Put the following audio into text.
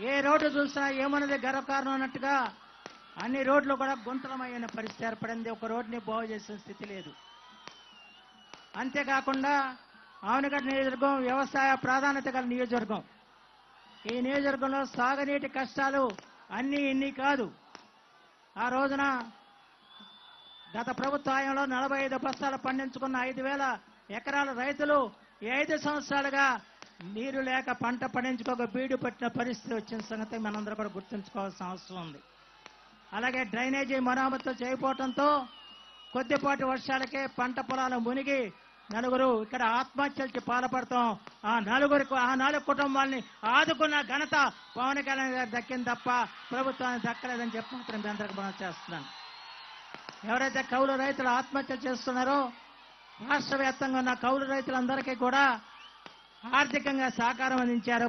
ఏ road చూసినా ఏమన్నది గర్వకారణం అన్నట్టుగా అన్ని రోడ్లు కూడా గుంతలమైన పరిస్థితి ఏర్పడింది. ఒక రోడ్డుని బాగు చేసిన స్థితి లేదు. అంతేకాకుండా ఆవనగడ్డ నియోజకవర్గం వ్యవసాయ ప్రాధాన్యత గల నియోజకవర్గం. ఈ నియోజకవర్గంలో సాగునీటి కష్టాలు అన్నీ ఇన్ని కాదు. ఆ రోజున గత ప్రభుత్వ హయాంలో 45 బస్తాలు పండించుకున్న 5,000 ఎకరాల రైతులు ఈ 5 సంవత్సరాలుగా నీరు లేక పంట పండించుకోక బీడు పట్టిన పరిస్థితి వచ్చిన సంగతి మనందరూ కూడా గుర్తుంచుకోవాల్సిన అవసరం ఉంది. అలాగే డ్రైనేజీ మరామత్తు చేయకపోవడంతో కొద్దిపాటి వర్షాలకే పంట పొలాలు మునిగి నలుగురు ఇక్కడ ఆత్మహత్యలకి పాల్పడతాం. ఆ 4 కుటుంబాలని ఆదుకున్న ఘనత పవన్ కళ్యాణ్ గారు దక్కింది తప్ప ప్రభుత్వానికి దక్కలేదని చెప్పి మాత్రం మీ అందరికీ మనం చేస్తున్నాను. ఎవరైతే కౌలు రైతులు ఆత్మహత్యలు చేస్తున్నారో రాష్ట్ర వ్యాప్తంగా ఉన్న కౌలు రైతులందరికీ కూడా ఆర్థికంగా సహకారం అందించారు.